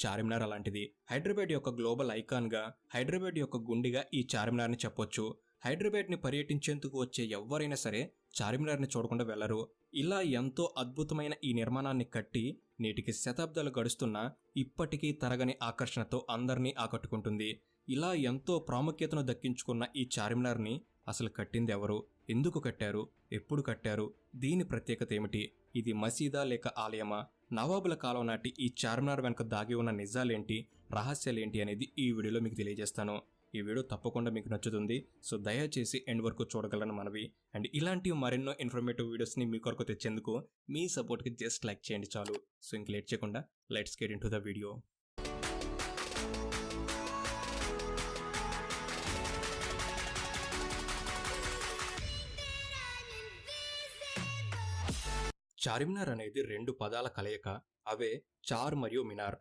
చార్మినార్ అలాంటిది. హైదరాబాద్ యొక్క గ్లోబల్ ఐకాన్గా, హైదరాబాద్ యొక్క గుండెగా ఈ చార్మినార్ని చెప్పొచ్చు. హైదరాబాద్ని పర్యటించేందుకు వచ్చే ఎవ్వరైనా సరే చార్మినార్ని చూడకుండా వెళ్లరు. ఇలా ఎంతో అద్భుతమైన ఈ నిర్మాణాన్ని కట్టి నేటికి శతాబ్దాలు గడుస్తున్నా ఇప్పటికీ తరగని ఆకర్షణతో అందరినీ ఆకట్టుకుంటుంది. ఇలా ఎంతో ప్రాముఖ్యతను దక్కించుకున్న ఈ చార్మినార్ని అసలు కట్టింది ఎవరు, ఎందుకు కట్టారు, ఎప్పుడు కట్టారు, దీని ప్రత్యేకత ఏమిటి, ఇది మసీదా లేక ఆలయమా, నవాబుల కాలం నాటి ఈ చార్మినార్ వెనుక దాగి ఉన్న నిజాలేంటి, రహస్యాలేంటి అనేది ఈ వీడియోలో మీకు తెలియజేస్తాను. ఈ వీడియో తప్పకుండా మీకు నచ్చుతుంది. సో దయచేసి ఎండ్ వరకు చూడగలను మనవి. అండ్ ఇలాంటి మరెన్నో ఇన్ఫర్మేటివ్ వీడియోస్ని మీ కొరకు తెచ్చేందుకు మీ సపోర్ట్కి జస్ట్ లైక్ చేయండి చాలు. సో ఇంక లేట్ చేయకుండా let's get into the video. Charminar అనేది రెండు పదాల కలయిక. అవే చార్ మరియు మినార్.